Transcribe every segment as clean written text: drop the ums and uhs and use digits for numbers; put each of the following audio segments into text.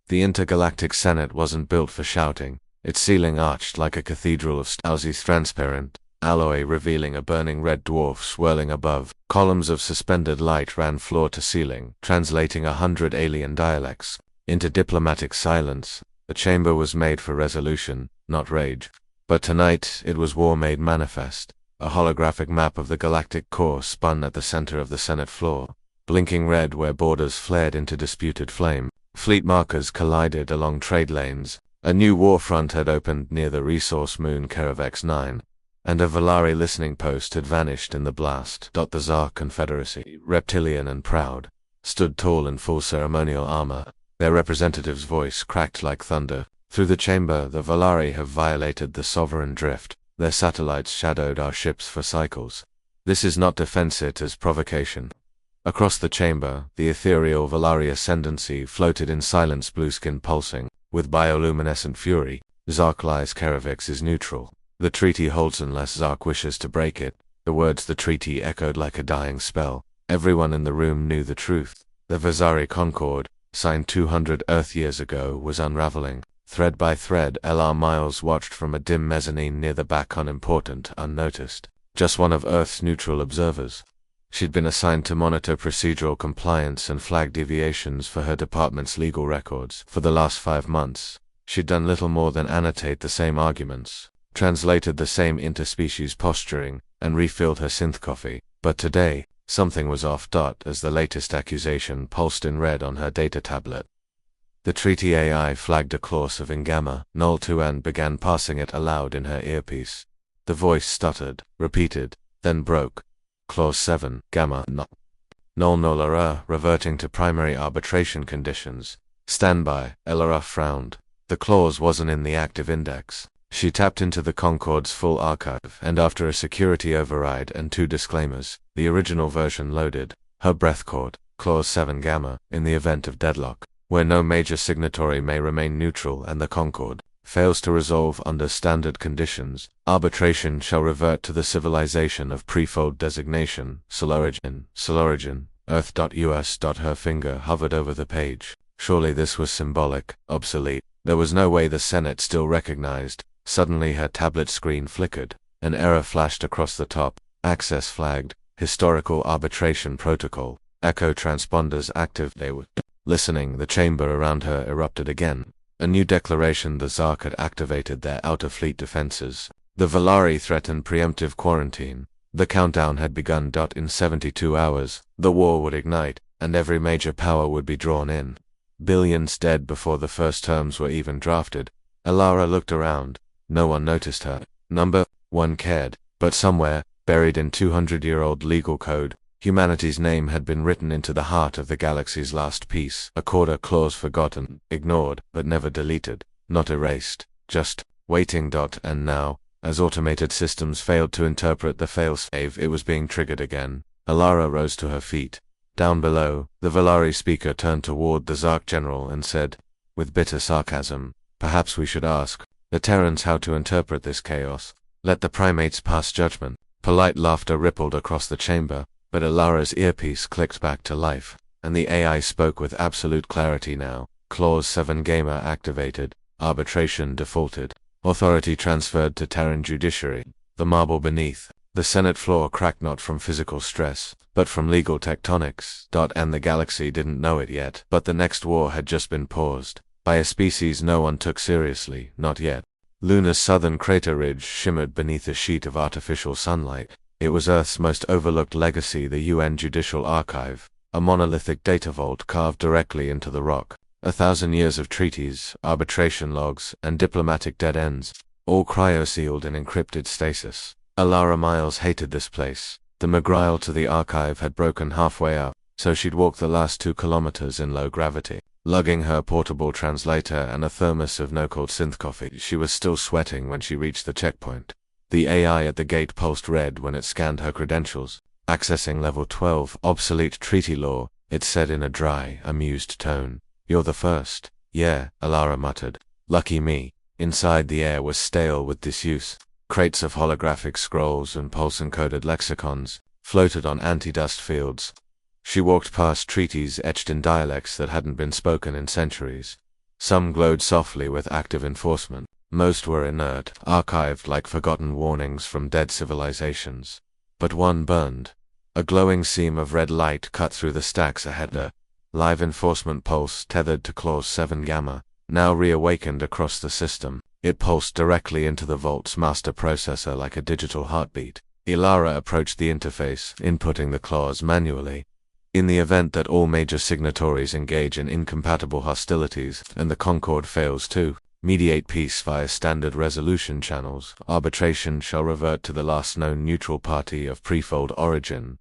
The intergalactic Senate wasn't built for shouting. Its ceiling arched like a cathedral of stouses, transparent alloy revealing a burning red dwarf swirling above. Columns of suspended light ran floor to ceiling, translating 100 alien dialects into diplomatic silence. The chamber was made for resolution, not rage. But tonight it was war made manifest. A holographic map of the galactic core spun at the center of the Senate floor, blinking red where borders flared into disputed flame. Fleet markers collided along trade lanes. A new war front had opened near the resource moon Karavex 9, and a Valari listening post had vanished in the blast. The Tsar Confederacy, reptilian and proud, stood tall in full ceremonial armor. Their representative's voice cracked like thunder. Through the chamber, the Valari have violated the sovereign drift. Their satellites shadowed our ships for cycles. This is not defense, it is provocation. Across the chamber, the ethereal Valari ascendancy floated in silence, blueskin pulsing with bioluminescent fury. Zark lies, Karavix is neutral. The treaty holds unless Zark wishes to break it. The words the treaty echoed like a dying spell. Everyone in the room knew the truth. The Vazari Concord, signed 200 Earth years ago, was unraveling. Thread by thread, LR Miles watched from a dim mezzanine near the back, unimportant, unnoticed. Just one of Earth's neutral observers. She'd been assigned to monitor procedural compliance and flag deviations for her department's legal records. For the last 5 months, she'd done little more than annotate the same arguments, translated the same interspecies posturing, and refilled her synth coffee. But today, something was off. As the latest accusation pulsed in red on her data tablet. The treaty AI flagged a clause of Ingama, Null 2, and began passing it aloud in her earpiece. The voice stuttered, repeated, then broke. Clause 7, Gamma, Null Null reverting to primary arbitration conditions. Standby, Elara frowned. The clause wasn't in the active index. She tapped into the Concord's full archive, and after a security override and 2 disclaimers, the original version loaded. Her breath caught. Clause 7 Gamma, in the event of deadlock, where no major signatory may remain neutral and the Concord fails to resolve under standard conditions, arbitration shall revert to the civilization of prefold designation, Solorigin, Earth.us. Her finger hovered over the page. Surely this was symbolic, obsolete. There was no way the Senate still recognized. Suddenly her tablet screen flickered. An error flashed across the top. Access flagged. Historical arbitration protocol. Echo transponders active. They were listening. The chamber around her erupted again. A new declaration. The Zark had activated their outer fleet defenses. The Valari threatened preemptive quarantine. The countdown had begun. In 72 hours, the war would ignite, and every major power would be drawn in. Billions dead before the first terms were even drafted. Elara looked around. No one noticed her. Number 1 cared, but somewhere, buried in 200-year-old legal code, humanity's name had been written into the heart of the galaxy's last piece. A quarter clause forgotten, ignored, but never deleted. Not erased, just waiting. And now, as automated systems failed to interpret the failsafe, it was being triggered again. Elara rose to her feet. Down below, the Valari speaker turned toward the Zark general and said, with bitter sarcasm, "Perhaps we should ask the Terrans how to interpret this chaos. Let the primates pass judgment." Polite laughter rippled across the chamber, but Elara's earpiece clicked back to life, and the AI spoke with absolute clarity now. Clause 7 Gamer activated. Arbitration defaulted. Authority transferred to Terran judiciary. The marble beneath the Senate floor cracked not from physical stress, but from legal tectonics. And the galaxy didn't know it yet, but the next war had just been paused by a species no one took seriously, not yet. Luna's southern crater ridge shimmered beneath a sheet of artificial sunlight. It was Earth's most overlooked legacy, the UN Judicial Archive, a monolithic data vault carved directly into the rock. 1,000 years of treaties, arbitration logs, and diplomatic dead ends, all cryo-sealed in encrypted stasis. Elara Miles hated this place. The McGrail to the archive had broken halfway up, so she'd walk the last 2 kilometers in low gravity. Lugging her portable translator and a thermos of no-cold synth coffee, she was still sweating when she reached the checkpoint. The AI at the gate pulsed red when it scanned her credentials. Accessing level 12, obsolete treaty law, it said in a dry, amused tone. "You're the first." "Yeah," Elara muttered. "Lucky me." Inside, the air was stale with disuse. Crates of holographic scrolls and pulse-encoded lexicons floated on anti-dust fields. She walked past treaties etched in dialects that hadn't been spoken in centuries. Some glowed softly with active enforcement. Most were inert, archived like forgotten warnings from dead civilizations. But one burned. A glowing seam of red light cut through the stacks ahead. A live enforcement pulse tethered to Clause 7 Gamma, now reawakened across the system. It pulsed directly into the Vault's master processor like a digital heartbeat. Ilara approached the interface, inputting the clause manually. In the event that all major signatories engage in incompatible hostilities, and the Concord fails to mediate peace via standard resolution channels, arbitration shall revert to the last known neutral party of prefold origin.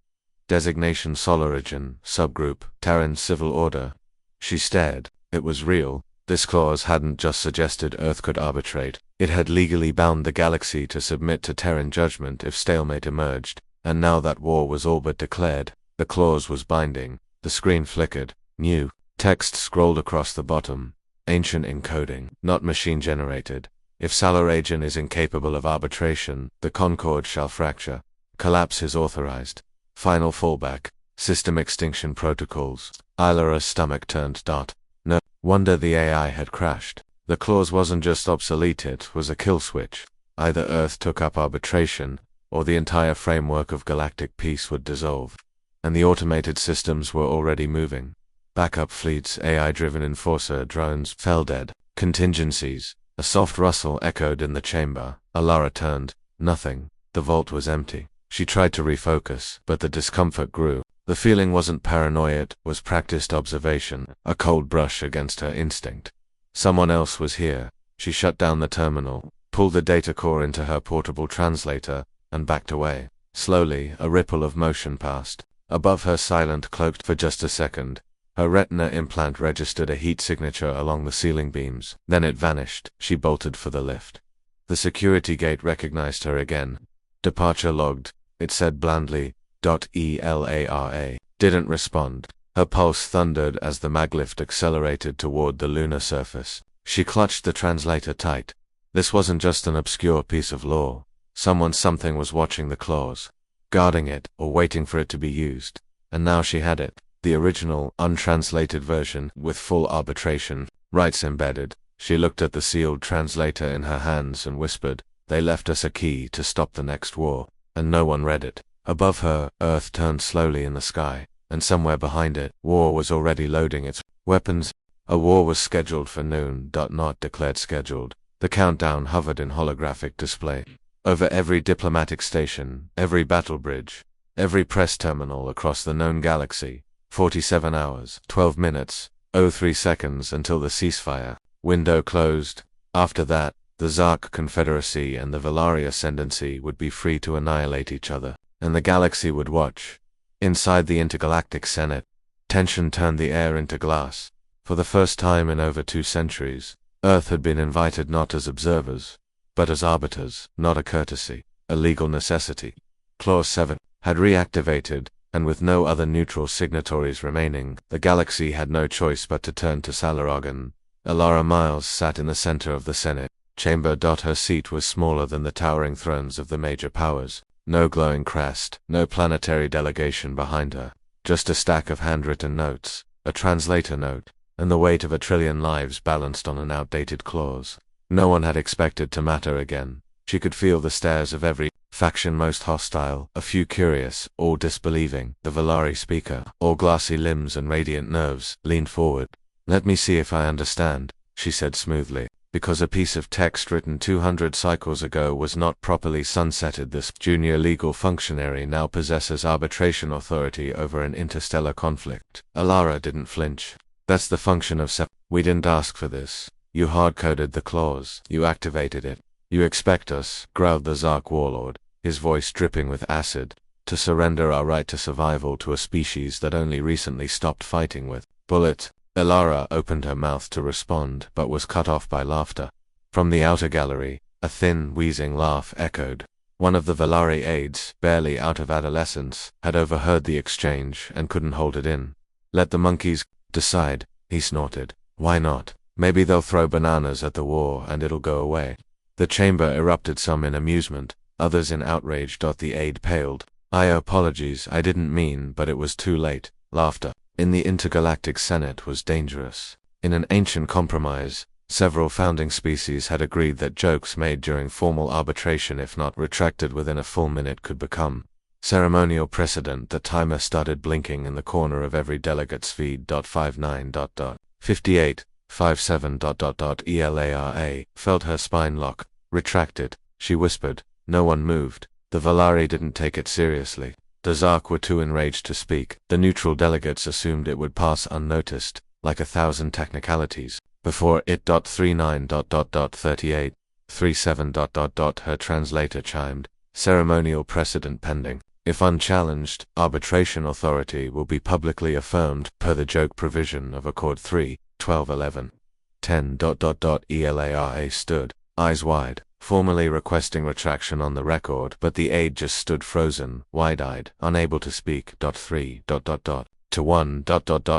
Designation Solorigin, subgroup, Terran Civil Order. She stared. It was real. This clause hadn't just suggested Earth could arbitrate, it had legally bound the galaxy to submit to Terran judgment if stalemate emerged, and now that war was all but declared, the clause was binding. The screen flickered. New text scrolled across the bottom. Ancient encoding, not machine-generated. If Solorigin is incapable of arbitration, the Concord shall fracture. Collapse is authorized. Final fallback. System extinction protocols. Ilara's stomach turned dark. No wonder the AI had crashed. The clause wasn't just obsolete, it was a kill switch. Either Earth took up arbitration, or the entire framework of galactic peace would dissolve. And the automated systems were already moving. Backup fleets, AI-driven enforcer drones fell dead. Contingencies. A soft rustle echoed in the chamber. Ilara turned. Nothing. The vault was empty. She tried to refocus, but the discomfort grew. The feeling wasn't paranoia, it was practiced observation, a cold brush against her instinct. Someone else was here. She shut down the terminal, pulled the data core into her portable translator, and backed away. Slowly, a ripple of motion passed. Above her, silent, cloaked for just a second. Her retina implant registered a heat signature along the ceiling beams. Then it vanished. She bolted for the lift. The security gate recognized her again. Departure logged. It said blandly, .ELARA. Didn't respond. Her pulse thundered as the maglift accelerated toward the lunar surface. She clutched the translator tight. This wasn't just an obscure piece of lore. Something was watching the clause, guarding it, or waiting for it to be used. And now she had it. The original, untranslated version, with full arbitration rights embedded. She looked at the sealed translator in her hands and whispered, "They left us a key to stop the next war." And no one read it. Above her, Earth turned slowly in the sky, and somewhere behind it, war was already loading its weapons. A war was scheduled for noon. Not declared scheduled. The countdown hovered in holographic display. Over every diplomatic station, every battle bridge, every press terminal across the known galaxy. 47 hours, 12 minutes, 03 seconds until the ceasefire window closed. After that, the Zark Confederacy and the Velari Ascendancy would be free to annihilate each other, and the galaxy would watch. Inside the Intergalactic Senate, tension turned the air into glass. For the first time in over 2 centuries, Earth had been invited not as observers, but as arbiters, not a courtesy, a legal necessity. Clause 7 had reactivated, and with no other neutral signatories remaining, the galaxy had no choice but to turn to Solorigin. Ilara Miles sat in the center of the Senate chamber. Her seat was smaller than the towering thrones of the major powers. No glowing crest, no planetary delegation behind her. Just a stack of handwritten notes, a translator note, and the weight of 1 trillion lives balanced on an outdated clause. No one had expected to matter again. She could feel the stares of every faction most hostile, a few curious, all disbelieving. The Velari speaker, all glassy limbs and radiant nerves, leaned forward. "Let me see if I understand," she said smoothly. Because a piece of text written 200 cycles ago was not properly sunsetted, this junior legal functionary now possesses arbitration authority over an interstellar conflict. Ilara didn't flinch. "That's the function of We didn't ask for this. You hard-coded the clause. You activated it. You expect us," growled the Zark warlord, his voice dripping with acid, "to surrender our right to survival to a species that only recently stopped fighting with bullets." Ilara opened her mouth to respond, but was cut off by laughter. From the outer gallery, a thin, wheezing laugh echoed. One of the Velari aides, barely out of adolescence, had overheard the exchange and couldn't hold it in. "Let the monkeys decide," he snorted. "Why not? Maybe they'll throw bananas at the war and it'll go away." The chamber erupted, some in amusement, others in outrage. The aide paled. Apologies, I didn't mean, but it was too late." Laughter in the Intergalactic Senate was dangerous. In an ancient compromise, several founding species had agreed that jokes made during formal arbitration, if not retracted within a full minute, could become ceremonial precedent. The timer started blinking in the corner of every delegate's feed. 59. 58. 57. Elara felt her spine lock. Retracted, she whispered. No one moved. The Valari didn't take it seriously. The Zark were too enraged to speak. The neutral delegates assumed it would pass unnoticed, like 1,000 technicalities. Before it. 39. 38. 37. Her translator chimed. Ceremonial precedent pending. If unchallenged, arbitration authority will be publicly affirmed per the joke provision of Accord 3, 1211. 10. Elara stood, eyes wide, formally requesting retraction on the record, but the aide just stood frozen, wide-eyed, unable to speak. 3. To 1.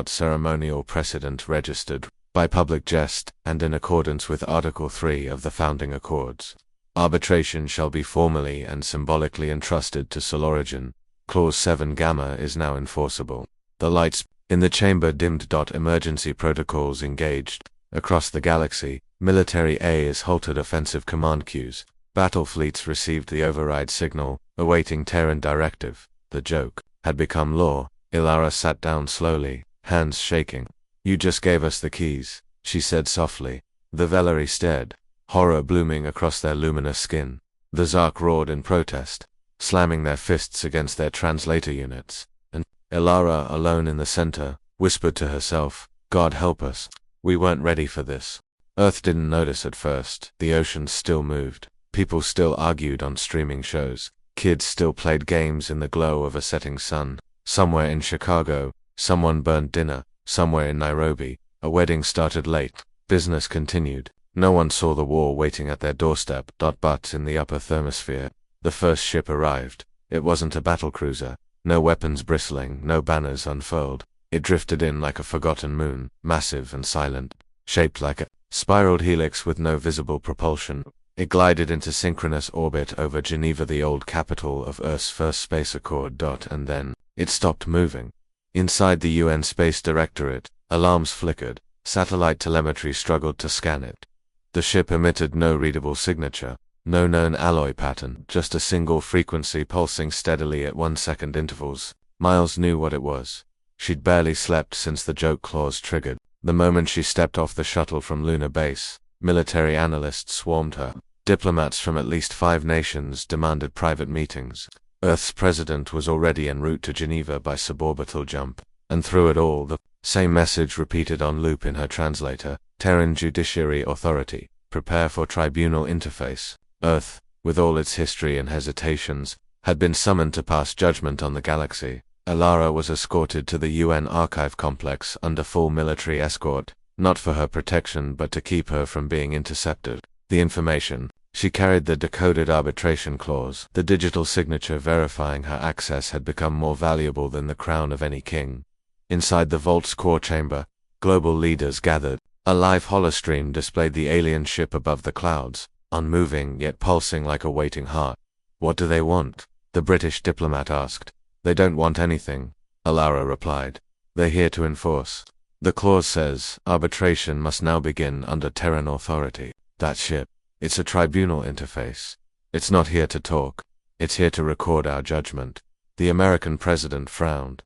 Ceremonial precedent registered, by public jest, and in accordance with Article 3 of the Founding Accords. Arbitration shall be formally and symbolically entrusted to Sol Origin. Clause 7 Gamma is now enforceable. The lights in the chamber dimmed. Emergency protocols engaged. Across the galaxy, Military A is halted. Offensive command queues. Battle fleets received the override signal, awaiting Terran directive. The joke had become law. Elara sat down slowly, hands shaking. You just gave us the keys, she said softly. The Velari stared, horror blooming across their luminous skin. The Zark roared in protest, slamming their fists against their translator units. And Elara, alone in the center, whispered to herself, God help us. We weren't ready for this. Earth didn't notice at first. The oceans still moved. People still argued on streaming shows. Kids still played games in the glow of a setting sun. Somewhere in Chicago, someone burned dinner. Somewhere in Nairobi, a wedding started late. Business continued. No one saw the war waiting at their doorstep. But in the upper thermosphere, the first ship arrived. It wasn't a battlecruiser. No weapons bristling, no banners unfurled. It drifted in like a forgotten moon, massive and silent, shaped like a spiraled helix with no visible propulsion. It glided into synchronous orbit over Geneva, the old capital of Earth's first space accord. And then, it stopped moving. Inside the UN Space Directorate, alarms flickered. Satellite telemetry struggled to scan it. The ship emitted no readable signature, no known alloy pattern, just a single frequency pulsing steadily at 1-second intervals. Miles knew what it was. She'd barely slept since the joke clause triggered. The moment she stepped off the shuttle from Lunar Base, military analysts swarmed her. Diplomats from at least 5 nations demanded private meetings. Earth's president was already en route to Geneva by suborbital jump. And through it all, the same message repeated on loop in her translator. Terran Judiciary Authority, prepare for tribunal interface. Earth, with all its history and hesitations, had been summoned to pass judgment on the galaxy. Elara was escorted to the UN archive complex under full military escort, not for her protection but to keep her from being intercepted. The information, she carried the decoded arbitration clause. The digital signature verifying her access had become more valuable than the crown of any king. Inside the vault's core chamber, global leaders gathered. A live holostream displayed the alien ship above the clouds, unmoving yet pulsing like a waiting heart. What do they want? The British diplomat asked. They don't want anything, Elara replied. They're here to enforce. The clause says, arbitration must now begin under Terran authority. That ship, it's a tribunal interface. It's not here to talk. It's here to record our judgment. The American president frowned.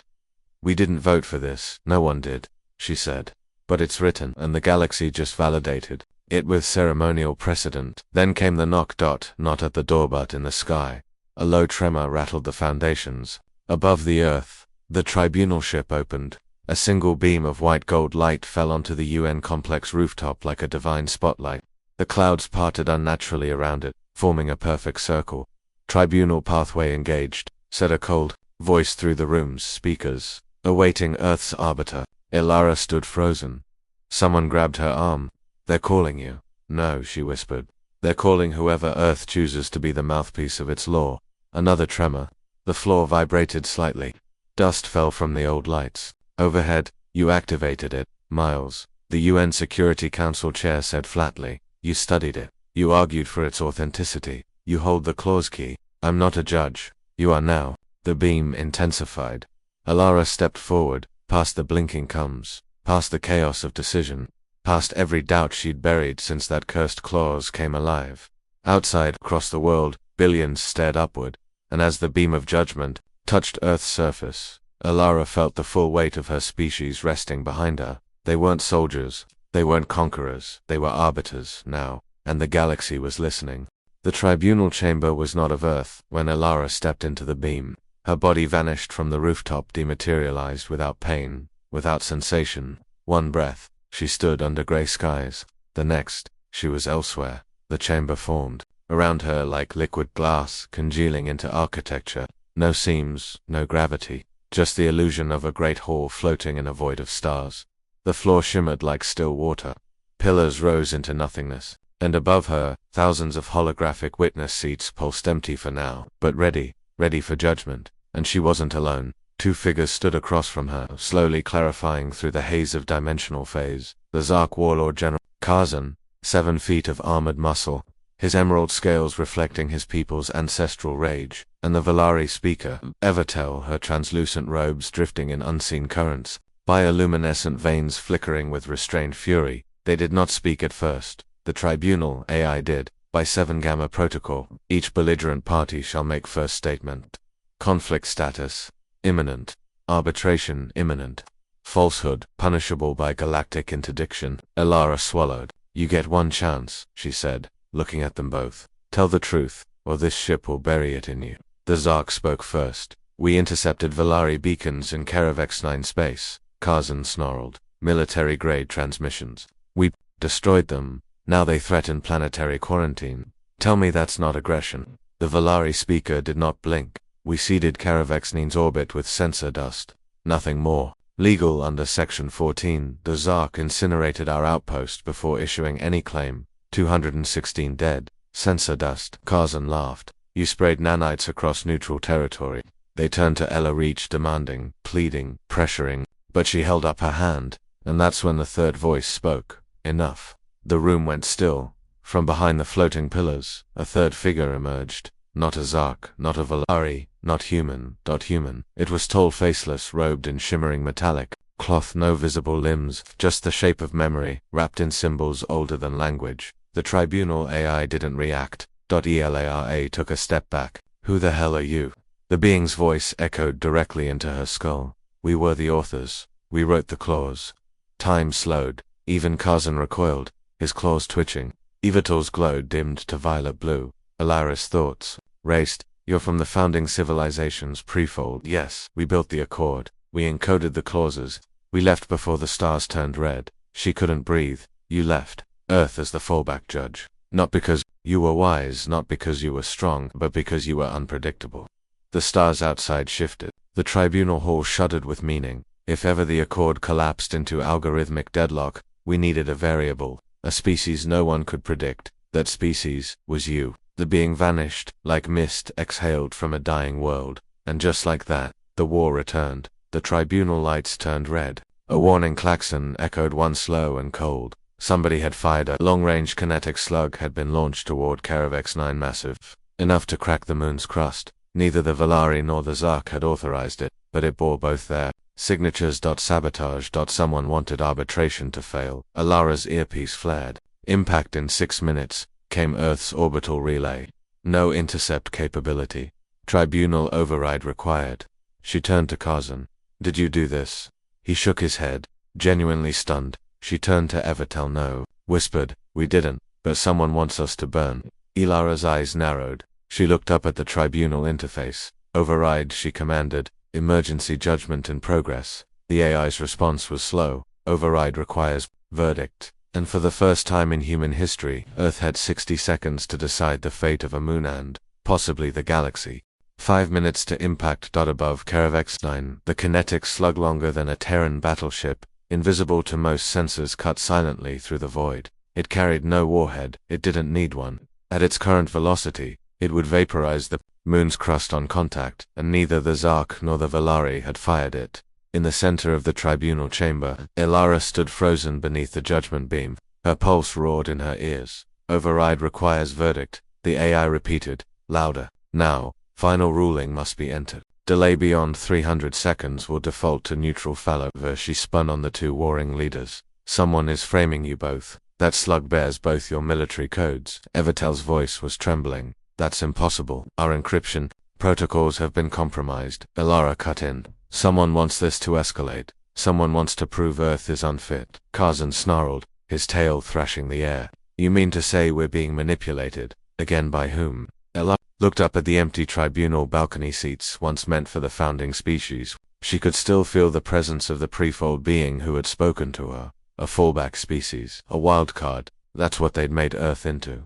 We didn't vote for this, no one did, she said. But it's written, and the galaxy just validated it with ceremonial precedent. Then came the knock. Not at the door but in the sky. A low tremor rattled the foundations. Above the Earth, the tribunal ship opened. A single beam of white gold light fell onto the UN complex rooftop like a divine spotlight. The clouds parted unnaturally around it, forming a perfect circle. Tribunal pathway engaged, said a cold voice through the room's speakers. Awaiting Earth's arbiter. Elara stood frozen. Someone grabbed her arm. They're calling you. No, she whispered. They're calling whoever Earth chooses to be the mouthpiece of its law. Another tremor. The floor vibrated slightly. Dust fell from the old lights. Overhead, you activated it, Miles. The UN Security Council chair said flatly. You studied it. You argued for its authenticity. You hold the clause key. I'm not a judge. You are now. The beam intensified. Elara stepped forward, past the blinking coms, past the chaos of decision. past every doubt she'd buried since that cursed clause came alive. Outside, across the world, billions stared upward, and as the beam of judgment touched Earth's surface, Alara felt the full weight of her species resting behind her. They weren't soldiers, they weren't conquerors, they were arbiters now, and the galaxy was listening. The tribunal chamber was not of Earth when Alara stepped into the beam. Her body vanished from the rooftop, dematerialized without pain, without sensation. One breath, she stood under gray skies. The next, she was elsewhere. The chamber formed around her like liquid glass congealing into architecture. No seams, no gravity, just the illusion of a great hall floating in a void of stars. The floor shimmered like still water. Pillars rose into nothingness, and above her, thousands of holographic witness seats pulsed empty for now, but ready for judgment. And she wasn't alone. Two figures stood across from her, slowly clarifying through the haze of dimensional phase. The Zark warlord General Kazan, 7 feet of armored muscle, his emerald scales reflecting his people's ancestral rage, and the Valari speaker, Evertel, her translucent robes drifting in unseen currents, bioluminescent veins flickering with restrained fury. They did not speak at first. The tribunal AI did. By 7 Gamma Protocol, each belligerent party shall make first statement. Conflict status imminent. Arbitration imminent. Falsehood punishable by galactic interdiction. Alara swallowed. You get one chance, she said, looking at them both. Tell the truth, or this ship will bury it in you. The Zark spoke first. We intercepted Valari beacons in Karavex-9 space, Kazan snarled. Military-grade transmissions. We destroyed them. Now they threaten planetary quarantine. Tell me that's not aggression. The Valari speaker did not blink. We seeded Karavex-9's orbit with sensor dust. Nothing more. Legal under Section 14, the Zark incinerated our outpost before issuing any claim. 216 dead. Sensor dust. Kazan laughed. You sprayed nanites across neutral territory. They turned to Ella Reach demanding, pleading, pressuring. But she held up her hand, and that's when the third voice spoke. Enough. The room went still. From behind the floating pillars, a third figure emerged. Not a Zark, not a Valari, not human. It was tall, faceless, robed in shimmering metallic cloth, no visible limbs, just the shape of memory, wrapped in symbols older than language. The tribunal AI didn't react. Elara took a step back. Who the hell are you? The being's voice echoed directly into her skull. We were the authors. We wrote the clause. Time slowed. Even Kazan recoiled, his claws twitching. Evital's glow dimmed to violet blue. Alara's thoughts raced. You're from the founding civilization's prefold. Yes, we built the accord. We encoded the clauses. We left before the stars turned red. She couldn't breathe. You left. Earth as the fallback judge. Not because you were wise, not because you were strong, but because you were unpredictable. The stars outside shifted. The tribunal hall shuddered with meaning. If ever the accord collapsed into algorithmic deadlock, we needed a variable, a species no one could predict. That species was you. The being vanished, like mist exhaled from a dying world. And just like that, the war returned. The tribunal lights turned red. A warning klaxon echoed once low and cold. Somebody had fired a long-range kinetic slug had been launched toward Karavex-9 massive, enough to crack the moon's crust. Neither the Valari nor the Zark had authorized it, but it bore both their signatures. Sabotage. Someone wanted arbitration to fail. Alara's earpiece flared. Impact in 6 minutes. Came Earth's orbital relay. No intercept capability. Tribunal override required. She turned to Kazan. Did you do this? He shook his head, genuinely stunned. She turned to Evertel. No. Whispered. We didn't, but someone wants us to burn. Alara's eyes narrowed. She looked up at the tribunal interface. Override, she commanded. Emergency judgment in progress. The AI's response was slow. Override requires verdict. And for the first time in human history, Earth had 60 seconds to decide the fate of a moon and, possibly, the galaxy. 5 minutes to impact. Above Karavex-9, the kinetic slug longer than a Terran battleship, invisible to most sensors, cut silently through the void. It carried no warhead. It didn't need one. At its current velocity, it would vaporize the moon's crust on contact, and neither the Zark nor the Valari had fired it. In the center of the tribunal chamber, Alara stood frozen beneath the judgment beam. Her pulse roared in her ears. Override requires verdict. The AI repeated, louder. Now, final ruling must be entered. Delay beyond 300 seconds will default to neutral fallover. She spun on the two warring leaders. Someone is framing you both. That slug bears both your military codes. Evertel's voice was trembling. That's impossible. Our encryption protocols have been compromised. Elara cut in. Someone wants this to escalate. Someone wants to prove Earth is unfit. Kazan snarled, his tail thrashing the air. You mean to say we're being manipulated? Again by whom? Elara looked up at the empty tribunal balcony seats once meant for the founding species. She could still feel the presence of the prefold being who had spoken to her. A fallback species, a wild card. That's what they'd made Earth into.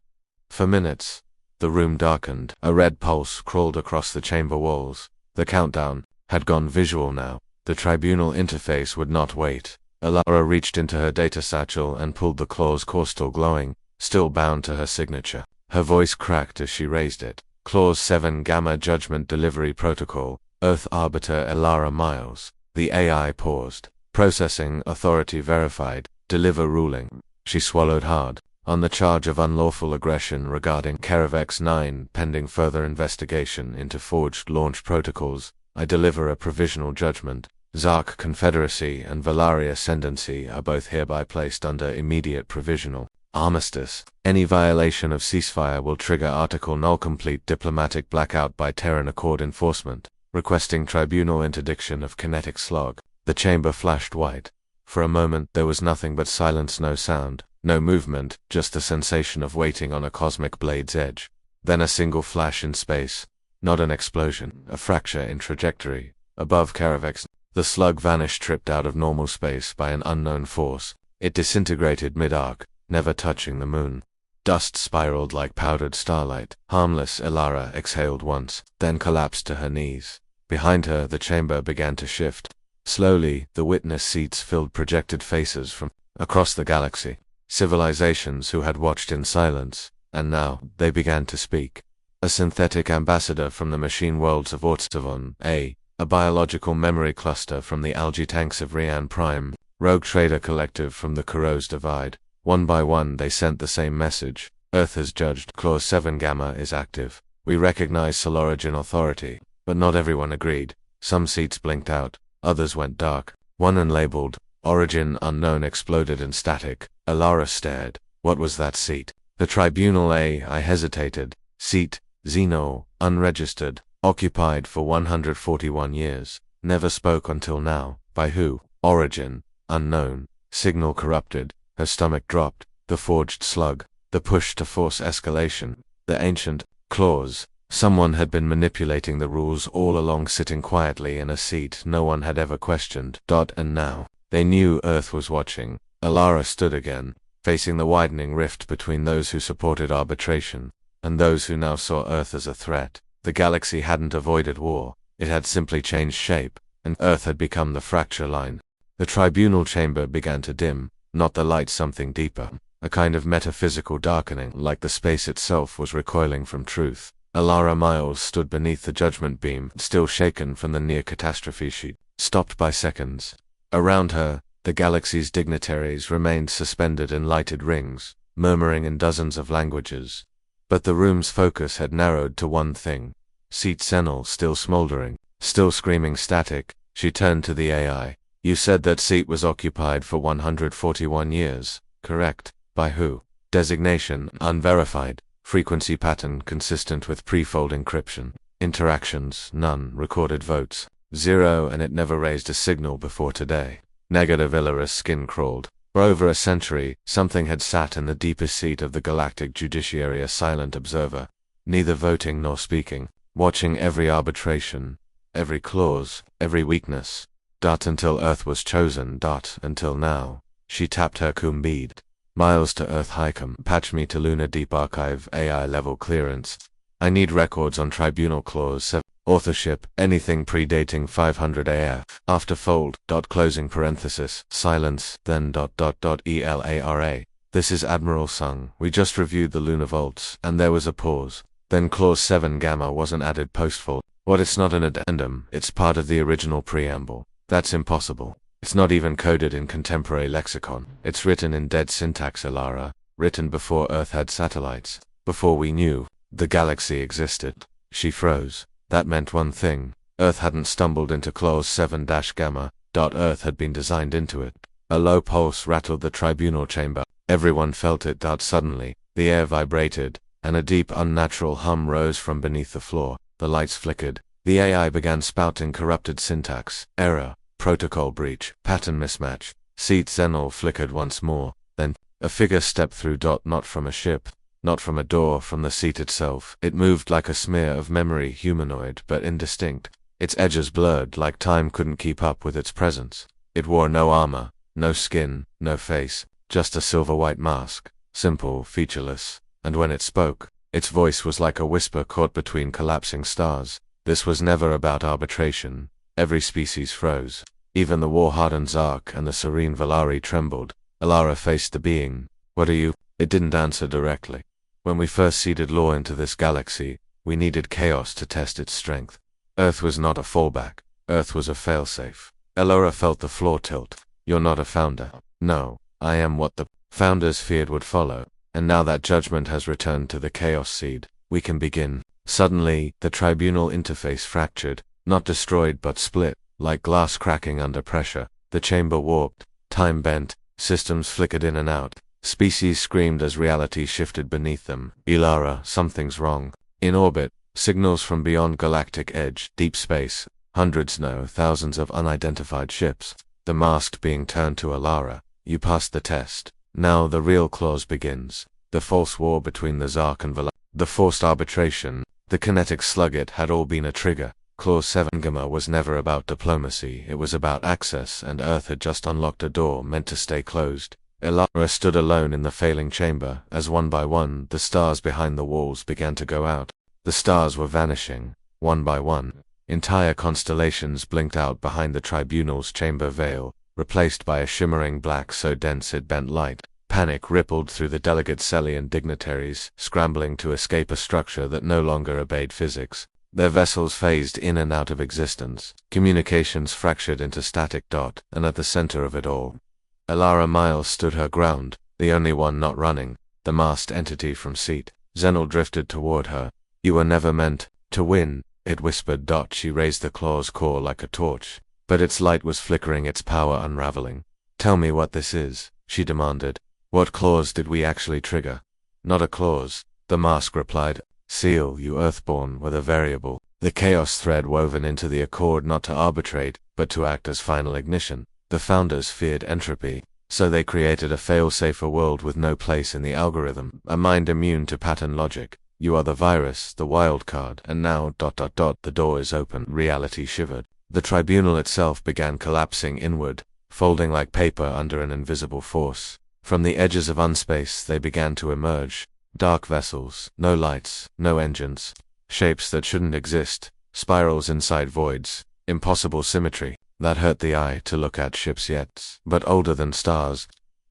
For minutes, the room darkened. A red pulse crawled across the chamber walls. The countdown had gone visual now. The tribunal interface would not wait. Elara reached into her data satchel and pulled the claw's core still glowing, still bound to her signature. Her voice cracked as she raised it. Clause 7 Gamma Judgment Delivery Protocol, Earth Arbiter Elara Miles. The AI paused. Processing, authority verified, deliver ruling. She swallowed hard. On the charge of unlawful aggression regarding Kerevex 9 pending further investigation into forged launch protocols, I deliver a provisional judgment. Zark Confederacy and Valari Ascendancy are both hereby placed under immediate provisional armistice. Any violation of ceasefire will trigger Article Null Complete Diplomatic Blackout by Terran Accord Enforcement, requesting tribunal interdiction of kinetic slog. The chamber flashed white. For a moment there was nothing but silence, no sound, no movement, just the sensation of waiting on a cosmic blade's edge. Then a single flash in space. Not an explosion, a fracture in trajectory. Above Kerevex, the slug vanished, tripped out of normal space by an unknown force. It disintegrated mid-arc, never touching the moon. Dust spiraled like powdered starlight. Harmless, Elara exhaled once, then collapsed to her knees. Behind her, the chamber began to shift. Slowly, the witness seats filled projected faces from across the galaxy. Civilizations who had watched in silence, and now, they began to speak. A synthetic ambassador from the machine worlds of Ortstavon, a biological memory cluster from the algae tanks of Rian Prime, rogue trader collective from the Kuros Divide. One by one they sent the same message. Earth has judged. Clause 7 Gamma is active. We recognize Solorigin authority. But not everyone agreed. Some seats blinked out. Others went dark. One unlabeled, Origin Unknown exploded in static. Elara stared. What was that seat? The Tribunal A. I hesitated. Seat, Xeno, unregistered, occupied for 141 years. Never spoke until now. By who? Origin, unknown. Signal corrupted. Her stomach dropped. The forged slug. The push to force escalation. The ancient clause. Someone had been manipulating the rules all along, sitting quietly in a seat no one had ever questioned. And now, they knew Earth was watching. Elara stood again, facing the widening rift between those who supported arbitration, and those who now saw Earth as a threat. The galaxy hadn't avoided war, it had simply changed shape, and Earth had become the fracture line. The tribunal chamber began to dim, not the light, something deeper, a kind of metaphysical darkening, like the space itself was recoiling from truth. Elara Miles stood beneath the judgment beam, still shaken from the near-catastrophe sheet, stopped by seconds. Around her, the galaxy's dignitaries remained suspended in lighted rings, murmuring in dozens of languages. But the room's focus had narrowed to one thing. Seat Senel still smoldering, still screaming static. She turned to the AI. You said that seat was occupied for 141 years, correct? By who? Designation, unverified. Frequency pattern consistent with prefold encryption. Interactions, none. Recorded votes, 0, and it never raised a signal before today. Negative. Ilara's skin crawled. For over a century, something had sat in the deepest seat of the galactic judiciary, a silent observer, neither voting nor speaking, watching every arbitration, every clause, every weakness. Until Earth was chosen. Until now. She tapped her cum bead. Miles to Earth Highcom. Patch me to Lunar Deep Archive AI level clearance. I need records on Tribunal Clause 7. Authorship, anything predating 500 AF. After fold, closing parenthesis, silence, then ELARA. This is Admiral Sung. We just reviewed the lunar vaults, and there was a pause. Then Clause 7 Gamma wasn't added post-fold. What? It's not an addendum, it's part of the original preamble. That's impossible. It's not even coded in contemporary lexicon. It's written in dead syntax, Elara. Written before Earth had satellites. Before we knew the galaxy existed. She froze. That meant one thing. Earth hadn't stumbled into Clause 7-Gamma. Earth had been designed into it. A low pulse rattled the tribunal chamber. Everyone felt it dart suddenly. The air vibrated, and a deep, unnatural hum rose from beneath the floor. The lights flickered. The AI began spouting corrupted syntax. Error. Protocol breach. Pattern mismatch. Seat Zenol flickered once more. Then, a figure stepped through. Not from a ship. Not from a door, from the seat itself. It moved like a smear of memory, humanoid, but indistinct. Its edges blurred, like time couldn't keep up with its presence. It wore no armor, no skin, no face, just a silver-white mask, simple, featureless. And when it spoke, its voice was like a whisper caught between collapsing stars. This was never about arbitration. Every species froze. Even the war-hardened Zark and the serene Valari trembled. Alara faced the being. "What are you?" It didn't answer directly. "When we first seeded law into this galaxy, we needed chaos to test its strength. Earth was not a fallback. Earth was a failsafe." Alara felt the floor tilt. "You're not a founder." "No, I am what the founders feared would follow. And now that judgment has returned to the Chaos Seed, we can begin." Suddenly, the tribunal interface fractured, not destroyed but split, like glass cracking under pressure. The chamber warped, time bent, systems flickered in and out. Species screamed as reality shifted beneath them. "Ilara, something's wrong." In orbit, signals from beyond galactic edge, deep space, hundreds, no, thousands of unidentified ships. The masked being turned to Alara. "You passed the test. Now the real clause begins. The false war between the Zark and Vala. The forced arbitration. The kinetic slug. It had all been a trigger. Clause 7 Gamma was never about diplomacy. It was about access, and Earth had just unlocked a door meant to stay closed. Alara stood alone in the failing chamber, as one by one, the stars behind the walls began to go out. The stars were vanishing, one by one. Entire constellations blinked out behind the tribunal's chamber veil, replaced by a shimmering black so dense it bent light. Panic rippled through the delicate Celian dignitaries, scrambling to escape a structure that no longer obeyed physics. Their vessels phased in and out of existence. Communications fractured into static. And at the center of it all, Alara Miles stood her ground, the only one not running, the masked entity from seat. Zenol drifted toward her. "You were never meant to win," it whispered. She raised the claw's core like a torch, but its light was flickering, its power unraveling. "Tell me what this is," she demanded. "What clause did we actually trigger?" "Not a clause," the mask replied. "Seal, you Earthborn, were the variable, the chaos thread woven into the accord, not to arbitrate, but to act as final ignition. The founders feared entropy, so they created a fail-safer world with no place in the algorithm, a mind immune to pattern logic. You are the virus, the wild card, and now ... The door is open." Reality shivered. The tribunal itself began collapsing inward, folding like paper under an invisible force. From the edges of unspace they began to emerge. Dark vessels, no lights, no engines. Shapes that shouldn't exist, spirals inside voids, impossible symmetry. That hurt the eye to look at. Ships yet, but older than stars.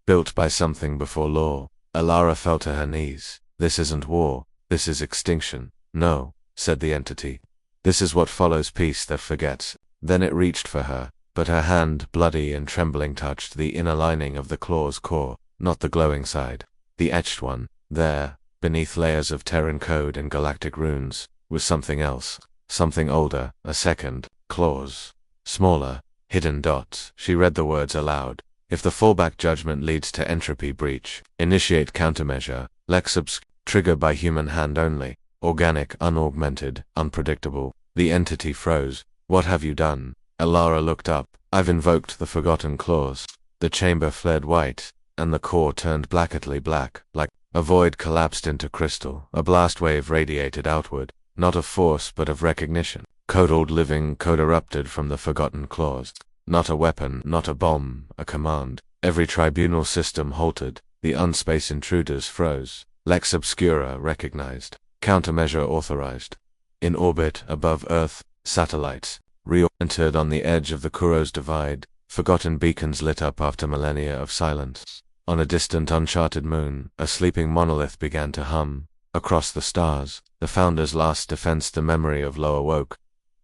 Built by something before law. Alara fell to her knees. "This isn't war, this is extinction." "No," said the entity. "This is what follows peace that forgets." Then it reached for her, but her hand, bloody and trembling, touched the inner lining of the claw's core, not the glowing side. The etched one, there, beneath layers of Terran code and galactic runes, was something else. Something older, a second clause. Smaller, hidden dots. She read the words aloud. "If the fallback judgment leads to entropy breach, initiate countermeasure. Lex obsc. Trigger by human hand only. Organic, unaugmented, unpredictable." The entity froze. "What have you done?" Alara looked up. "I've invoked the forgotten clause." The chamber flared white, and the core turned blackly black, like a void collapsed into crystal. A blast wave radiated outward, not of force but of recognition. Coded living code erupted from the forgotten clause. Not a weapon, not a bomb, a command. Every tribunal system halted. The unspace intruders froze. Lex Obscura recognized. Countermeasure authorized. In orbit, above Earth, satellites re-entered on the edge of the Kuros Divide. Forgotten beacons lit up after millennia of silence. On a distant, uncharted moon, a sleeping monolith began to hum. Across the stars, the founders' last defense, the memory of Lo awoke.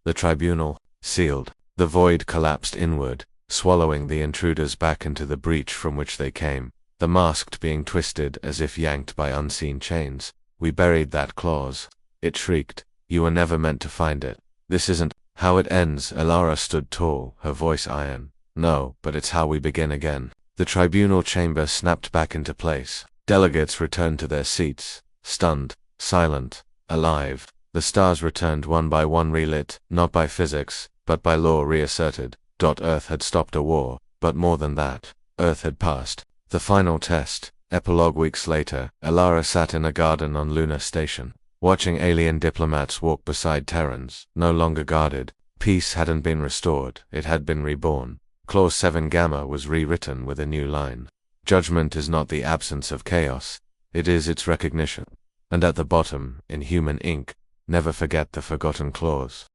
The tribunal, sealed. The void collapsed inward, swallowing the intruders back into the breach from which they came. The masked being twisted as if yanked by unseen chains. "We buried that clause," it shrieked. "You were never meant to find it. This isn't how it ends." Alara stood tall, her voice iron. "No, but it's how we begin again." The tribunal chamber snapped back into place. Delegates returned to their seats, stunned, silent, alive. The stars returned one by one, relit, not by physics, but by law reasserted. Earth had stopped a war, but more than that, Earth had passed the final test. Epilogue. Weeks later, Elara sat in a garden on Lunar Station, watching alien diplomats walk beside Terrans, no longer guarded. Peace hadn't been restored, it had been reborn. Clause 7 Gamma was rewritten with a new line. Judgment is not the absence of chaos, it is its recognition. And at the bottom, in human ink, never forget the forgotten clause.